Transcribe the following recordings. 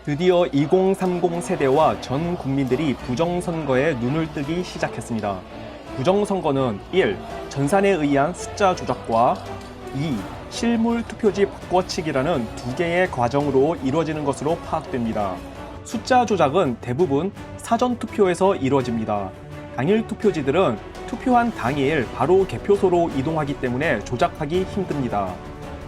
드디어 2030 세대와 전 국민들이 부정선거에 눈을 뜨기 시작했습니다. 부정선거는 1. 전산에 의한 숫자 조작과 2. 실물 투표지 바꿔치기라는 두 개의 과정으로 이루어지는 것으로 파악됩니다. 숫자 조작은 대부분 사전투표에서 이루어집니다. 당일 투표지들은 투표한 당일 바로 개표소로 이동하기 때문에 조작하기 힘듭니다.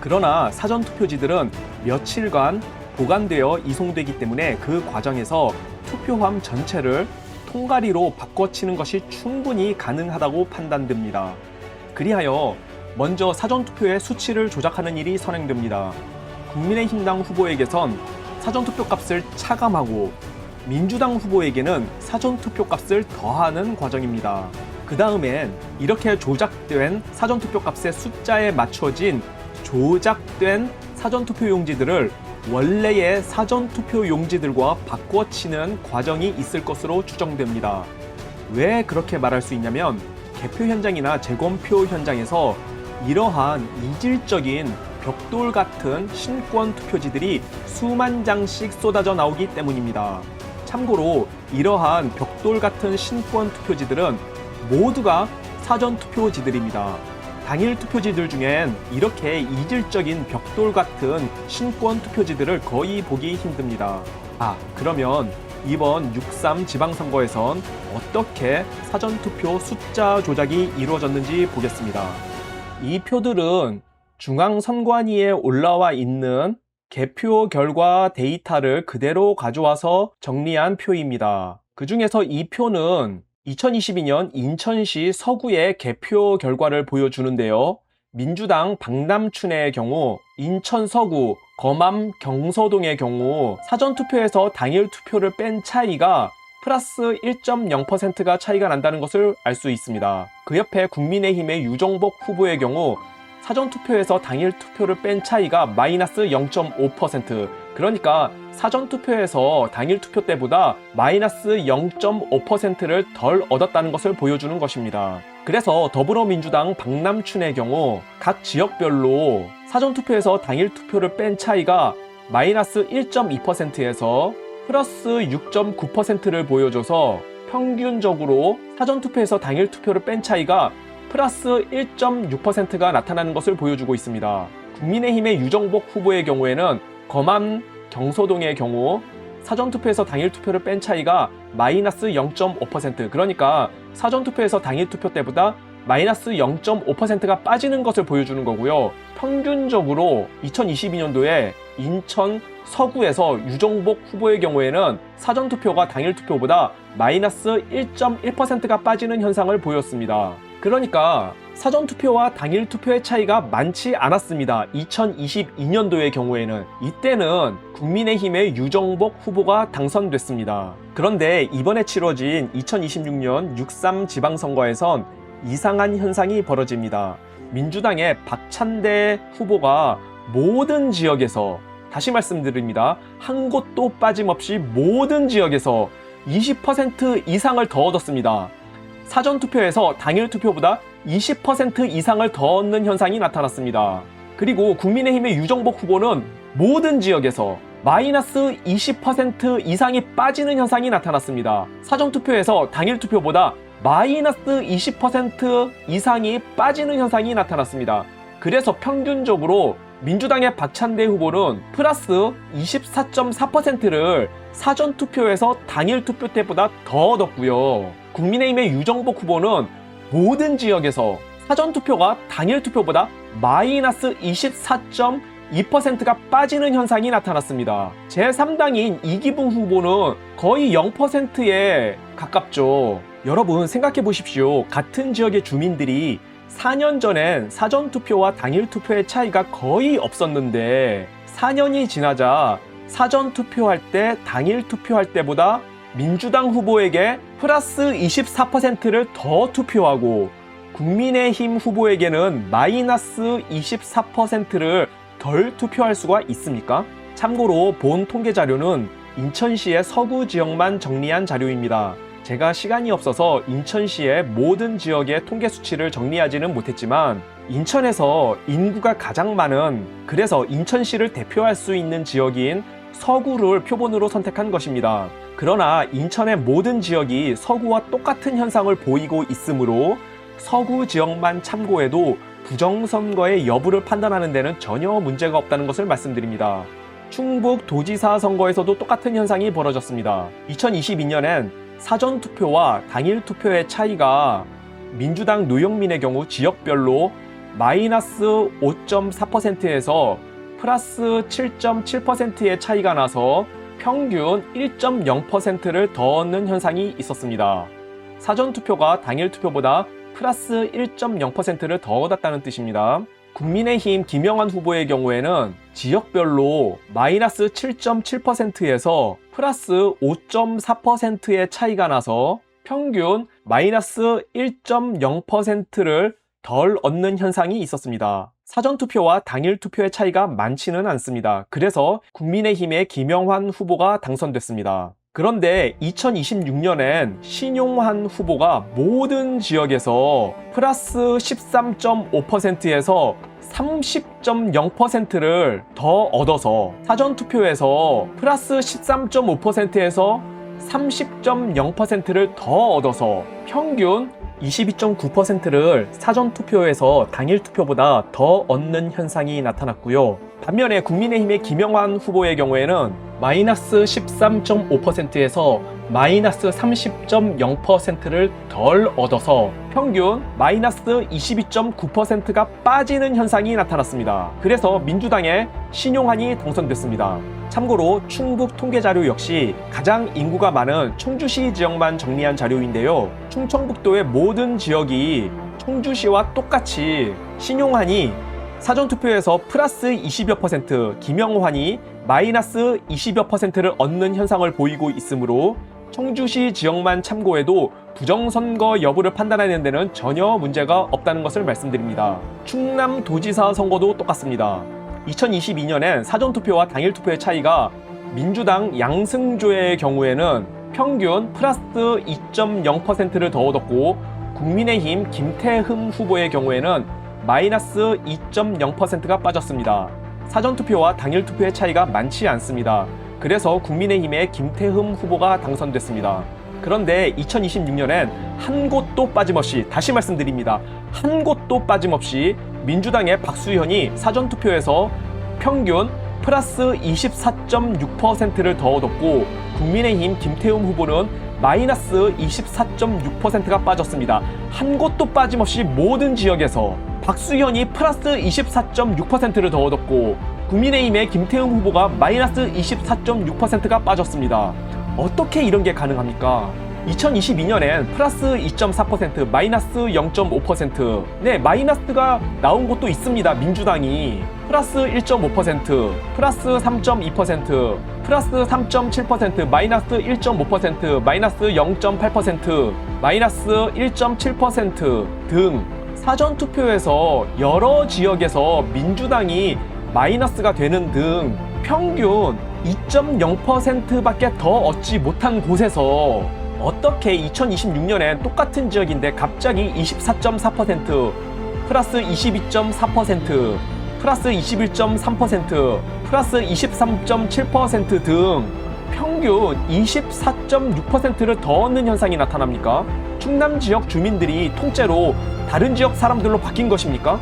그러나 사전투표지들은 며칠간 보관되어 이송되기 때문에 그 과정에서 투표함 전체를 통가리로 바꿔치는 것이 충분히 가능하다고 판단됩니다. 그리하여 먼저 사전투표의 수치를 조작하는 일이 선행됩니다. 국민의힘당 후보에게선 사전투표 값을 차감하고 민주당 후보에게는 사전투표 값을 더하는 과정입니다. 그 다음엔 이렇게 조작된 사전투표 값의 숫자에 맞춰진 조작된 사전투표 용지들을 원래의 사전투표 용지들과 바꿔치는 과정이 있을 것으로 추정됩니다. 왜 그렇게 말할 수 있냐면 개표 현장이나 재검표 현장에서 이러한 이질적인 벽돌 같은 신권 투표지들이 수만 장씩 쏟아져 나오기 때문입니다. 참고로 이러한 벽돌 같은 신권 투표지들은 모두가 사전투표지들입니다. 당일 투표지들 중엔 이렇게 이질적인 벽돌 같은 신권 투표지들을 거의 보기 힘듭니다. 그러면 이번 6.3 지방선거에선 어떻게 사전투표 숫자 조작이 이루어졌는지 보겠습니다. 이 표들은 중앙선관위에 올라와 있는 개표 결과 데이터를 그대로 가져와서 정리한 표입니다. 그 중에서 이 표는 2022년 인천시 서구의 개표 결과를 보여주는데요. 민주당 박남춘의 경우, 인천 서구, 거맘 경서동의 경우 사전투표에서 당일 투표를 뺀 차이가 플러스 1.0%가 차이가 난다는 것을 알 수 있습니다. 그 옆에 국민의힘의 유정복 후보의 경우 사전투표에서 당일 투표를 뺀 차이가 마이너스 0.5%, 그러니까 사전투표에서 당일 투표 때보다 마이너스 0.5%를 덜 얻었다는 것을 보여주는 것입니다. 그래서 더불어민주당 박남춘의 경우 각 지역별로 사전투표에서 당일 투표를 뺀 차이가 마이너스 1.2%에서 플러스 6.9%를 보여줘서 평균적으로 사전투표에서 당일 투표를 뺀 차이가 플러스 1.6%가 나타나는 것을 보여주고 있습니다. 국민의힘의 유정복 후보의 경우에는 거맘 경서동의 경우 사전투표에서 당일 투표를 뺀 차이가 마이너스 0.5%, 그러니까 사전투표에서 당일 투표 때보다 마이너스 0.5%가 빠지는 것을 보여주는 거고요. 평균적으로 2022년도에 인천 서구에서 유정복 후보의 경우에는 사전투표가 당일 투표보다 마이너스 1.1%가 빠지는 현상을 보였습니다. 그러니까 사전투표와 당일 투표의 차이가 많지 않았습니다. 2022년도의 경우에는 이때는 국민의힘의 유정복 후보가 당선됐습니다. 그런데 이번에 치러진 2026년 6.3 지방선거에선 이상한 현상이 벌어집니다. 민주당의 박찬대 후보가 모든 지역에서, 다시 말씀드립니다, 한 곳도 빠짐없이 모든 지역에서 20% 이상을 더 얻었습니다. 사전투표에서 당일 투표보다 20% 이상을 더 얻는 현상이 나타났습니다. 그리고 국민의힘의 유정복 후보는 모든 지역에서 마이너스 20% 이상이 빠지는 현상이 나타났습니다. 사전투표에서 당일 투표보다 마이너스 20% 이상이 빠지는 현상이 나타났습니다. 그래서 평균적으로 민주당의 박찬대 후보는 플러스 24.4%를 사전투표에서 당일 투표 때보다 더 얻었고요. 국민의힘의 유정복 후보는 모든 지역에서 사전투표가 당일 투표보다 마이너스 24.2%가 빠지는 현상이 나타났습니다. 제3당인 이기붕 후보는 거의 0%에 가깝죠. 여러분 생각해 보십시오. 같은 지역의 주민들이 4년 전엔 사전투표와 당일 투표의 차이가 거의 없었는데 4년이 지나자 사전투표할 때 당일 투표할 때보다 민주당 후보에게 플러스 24%를 더 투표하고 국민의힘 후보에게는 마이너스 24%를 덜 투표할 수가 있습니까? 참고로 본 통계 자료는 인천시의 서구 지역만 정리한 자료입니다. 제가 시간이 없어서 인천시의 모든 지역의 통계 수치를 정리하지는 못했지만 인천에서 인구가 가장 많은, 그래서 인천시를 대표할 수 있는 지역인 서구를 표본으로 선택한 것입니다. 그러나 인천의 모든 지역이 서구와 똑같은 현상을 보이고 있으므로 서구 지역만 참고해도 부정선거의 여부를 판단하는 데는 전혀 문제가 없다는 것을 말씀드립니다. 충북 도지사 선거에서도 똑같은 현상이 벌어졌습니다. 2022년엔 사전투표와 당일투표의 차이가 민주당 노영민의 경우 지역별로 마이너스 5.4%에서 플러스 7.7%의 차이가 나서 평균 1.0%를 더 얻는 현상이 있었습니다. 사전투표가 당일투표보다 플러스 1.0%를 더 얻었다는 뜻입니다. 국민의힘 김영환 후보의 경우에는 지역별로 마이너스 7.7%에서 플러스 5.4%의 차이가 나서 평균 마이너스 1.0%를 덜 얻는 현상이 있었습니다. 사전투표와 당일투표의 차이가 많지는 않습니다. 그래서 국민의힘의 김영환 후보가 당선됐습니다. 그런데 2026년엔 신용환 후보가 모든 지역에서 플러스 13.5%에서 30.0%를 더 얻어서 사전투표에서 플러스 13.5%에서 30.0%를 더 얻어서 평균 22.9%를 사전투표에서 당일투표보다 더 얻는 현상이 나타났고요. 반면에 국민의힘의 김영환 후보의 경우에는 마이너스 13.5%에서 마이너스 30.0%를 덜 얻어서 평균 마이너스 22.9%가 빠지는 현상이 나타났습니다. 그래서 민주당의 신용환이 당선됐습니다. 참고로 충북 통계자료 역시 가장 인구가 많은 청주시 지역만 정리한 자료인데요. 충청북도의 모든 지역이 청주시와 똑같이 신용환이 사전투표에서 플러스 20여 %, 김영환이 마이너스 20여 %를 얻는 현상을 보이고 있으므로 청주시 지역만 참고해도 부정선거 여부를 판단하는 데는 전혀 문제가 없다는 것을 말씀드립니다. 충남도지사 선거도 똑같습니다. 2022년엔 사전투표와 당일투표의 차이가 민주당 양승조의 경우에는 평균 플러스 2.0%를 더 얻었고 국민의힘 김태흠 후보의 경우에는 마이너스 2.0%가 빠졌습니다. 사전투표와 당일투표의 차이가 많지 않습니다. 그래서 국민의힘의 김태흠 후보가 당선됐습니다. 그런데 2026년엔 한 곳도 빠짐없이, 다시 말씀드립니다. 한 곳도 빠짐없이 민주당의 박수현이 사전투표에서 평균 플러스 24.6%를 더 얻었고 국민의힘 김태흠 후보는 마이너스 24.6%가 빠졌습니다. 한 곳도 빠짐없이 모든 지역에서 박수현이 플러스 24.6%를 더 얻었고 국민의힘의 김태흠 후보가 마이너스 24.6%가 빠졌습니다. 어떻게 이런 게 가능합니까? 2022년엔 플러스 2.4%, 마이너스 0.5%, 네, 마이너스가 나온 곳도 있습니다. 민주당이 플러스 1.5%, 플러스 3.2%, 플러스 3.7%, 마이너스 1.5%, 마이너스 0.8%, 마이너스 1.7% 등 사전투표에서 여러 지역에서 민주당이 마이너스가 되는 등 평균 2.0%밖에 더 얻지 못한 곳에서 어떻게 2026년엔 똑같은 지역인데 갑자기 24.4%, 플러스 22.4%, 플러스 21.3%, 플러스 23.7% 등 평균 24.6%를 더 얻는 현상이 나타납니까? 충남 지역 주민들이 통째로 다른 지역 사람들로 바뀐 것입니까?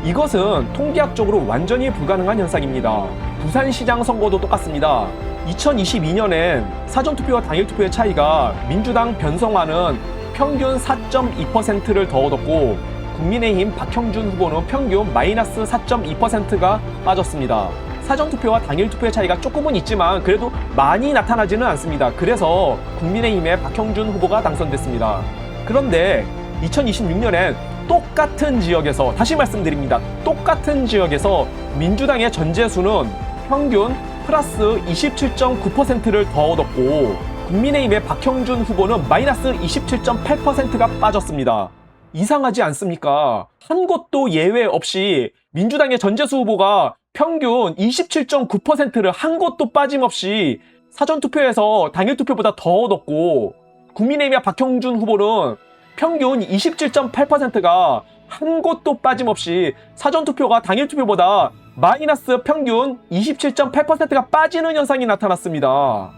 이것은 통계학적으로 완전히 불가능한 현상입니다. 부산시장 선거도 똑같습니다. 2022년엔 사전투표와 당일투표의 차이가 민주당 변성환은 평균 4.2%를 더 얻었고 국민의힘 박형준 후보는 평균 마이너스 4.2%가 빠졌습니다. 사전투표와 당일투표의 차이가 조금은 있지만 그래도 많이 나타나지는 않습니다. 그래서 국민의힘의 박형준 후보가 당선됐습니다. 그런데 2026년엔 똑같은 지역에서, 다시 말씀드립니다. 똑같은 지역에서 민주당의 전재수는 평균 플러스 27.9%를 더 얻었고 국민의힘의 박형준 후보는 마이너스 27.8%가 빠졌습니다. 이상하지 않습니까? 한 곳도 예외 없이 민주당의 전재수 후보가 평균 27.9%를 한 곳도 빠짐없이 사전투표에서 당일투표보다 더 얻었고 국민의힘의 박형준 후보는 평균 27.8%가 한 곳도 빠짐없이 사전투표가 당일투표보다 마이너스 평균 27.8%가 빠지는 현상이 나타났습니다.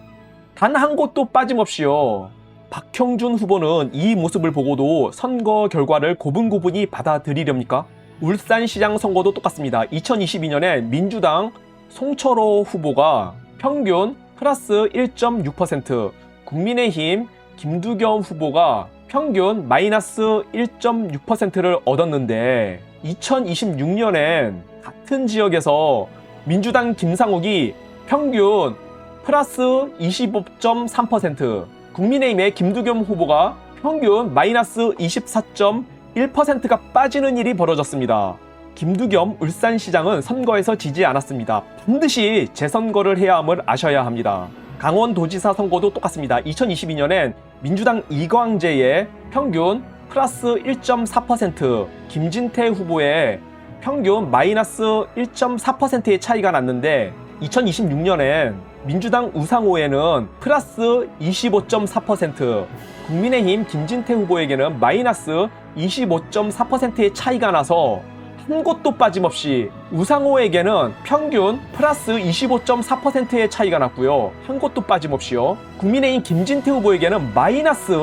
단 한 곳도 빠짐없이요. 박형준 후보는 이 모습을 보고도 선거 결과를 고분고분히 받아들이렵니까? 울산시장 선거도 똑같습니다. 2022년에 민주당 송철호 후보가 평균 플러스 1.6%, 국민의힘 김두겸 후보가 평균 마이너스 1.6%를 얻었는데 2026년엔 같은 지역에서 민주당 김상욱이 평균 플러스 25.3%, 국민의힘의 김두겸 후보가 평균 마이너스 24.1%가 빠지는 일이 벌어졌습니다. 김두겸 울산시장은 선거에서 지지 않았습니다. 반드시 재선거를 해야 함을 아셔야 합니다. 강원도지사 선거도 똑같습니다. 2022년엔 민주당 이광재의 평균 플러스 1.4%, 김진태 후보의 평균 마이너스 1.4%의 차이가 났는데 2026년엔 민주당 우상호에는 플러스 25.4%, 국민의힘 김진태 후보에게는 마이너스 25.4%의 차이가 나서 한 곳도 빠짐없이 우상호에게는 평균 플러스 25.4%의 차이가 났고요. 한 곳도 빠짐없이요. 국민의힘 김진태 후보에게는 마이너스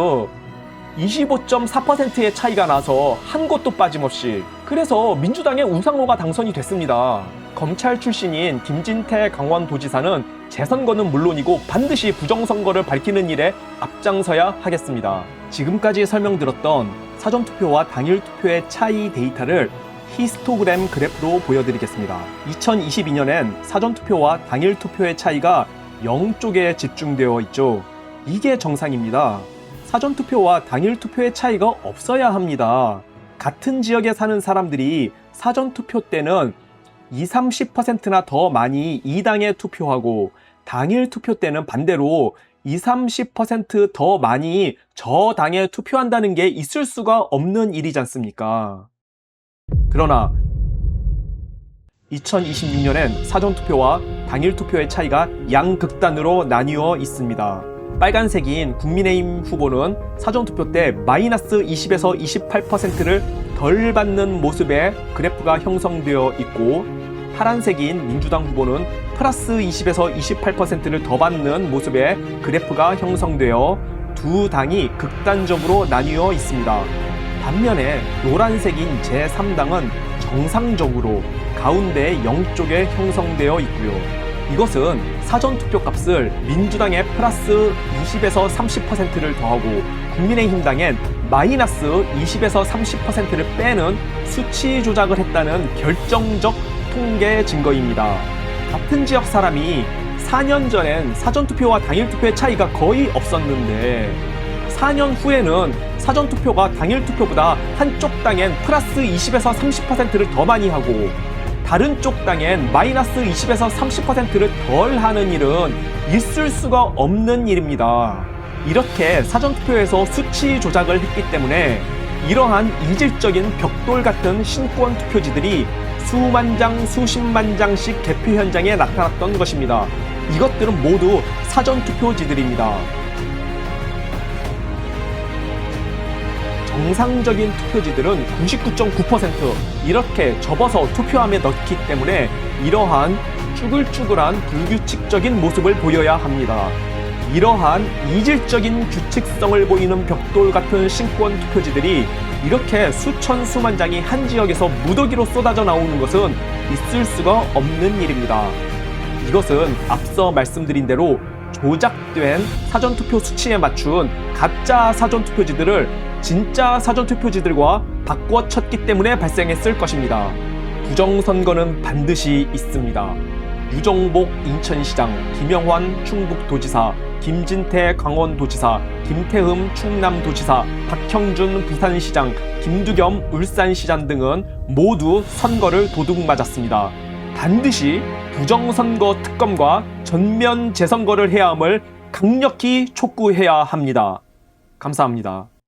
25.4%의 차이가 나서 한 곳도 빠짐없이, 그래서 민주당의 우상호가 당선이 됐습니다. 검찰 출신인 김진태 강원도지사는 재선거는 물론이고 반드시 부정선거를 밝히는 일에 앞장서야 하겠습니다. 지금까지 설명드렸던 사전투표와 당일투표의 차이 데이터를 히스토그램 그래프로 보여드리겠습니다. 2022년엔 사전투표와 당일투표의 차이가 0쪽에 집중되어 있죠. 이게 정상입니다. 사전투표와 당일투표의 차이가 없어야 합니다. 같은 지역에 사는 사람들이 사전투표 때는 20-30%나 더 많이 이 당에 투표하고 당일투표 때는 반대로 20-30% 더 많이 저 당에 투표한다는 게 있을 수가 없는 일이지 않습니까? 그러나 2026년엔 사전투표와 당일투표의 차이가 양극단으로 나뉘어 있습니다. 빨간색인 국민의힘 후보는 사전투표 때 마이너스 20에서 28%를 덜 받는 모습의 그래프가 형성되어 있고, 파란색인 민주당 후보는 플러스 20에서 28%를 더 받는 모습의 그래프가 형성되어 두 당이 극단적으로 나뉘어 있습니다. 반면에 노란색인 제3당은 정상적으로 가운데 0쪽에 형성되어 있고요. 이것은 사전투표 값을 민주당의 플러스 20에서 30%를 더하고 국민의힘 당엔 마이너스 20에서 30%를 빼는 수치 조작을 했다는 결정적 통계 증거입니다. 같은 지역 사람이 4년 전엔 사전투표와 당일투표의 차이가 거의 없었는데 4년 후에는 사전투표가 당일투표보다 한쪽 당엔 플러스 20에서 30%를 더 많이 하고 다른 쪽 당엔 마이너스 20에서 30%를 덜 하는 일은 있을 수가 없는 일입니다. 이렇게 사전투표에서 수치 조작을 했기 때문에 이러한 이질적인 벽돌 같은 신권 투표지들이 수만 장, 수십만 장씩 개표 현장에 나타났던 것입니다. 이것들은 모두 사전투표지들입니다. 정상적인 투표지들은 99.9% 이렇게 접어서 투표함에 넣기 때문에 이러한 쭈글쭈글한 불규칙적인 모습을 보여야 합니다. 이러한 이질적인 규칙성을 보이는 벽돌 같은 신권 투표지들이 이렇게 수천 수만 장이 한 지역에서 무더기로 쏟아져 나오는 것은 있을 수가 없는 일입니다. 이것은 앞서 말씀드린 대로 조작된 사전투표 수치에 맞춘 가짜 사전투표지들을 진짜 사전투표지들과 바꿔 쳤기 때문에 발생했을 것입니다. 부정선거는 반드시 있습니다. 유정복 인천시장, 김영환 충북도지사, 김진태 강원도지사, 김태흠 충남도지사, 박형준 부산시장, 김두겸 울산시장 등은 모두 선거를 도둑맞았습니다. 반드시 부정선거 특검과 전면 재선거를 해야 함을 강력히 촉구해야 합니다. 감사합니다.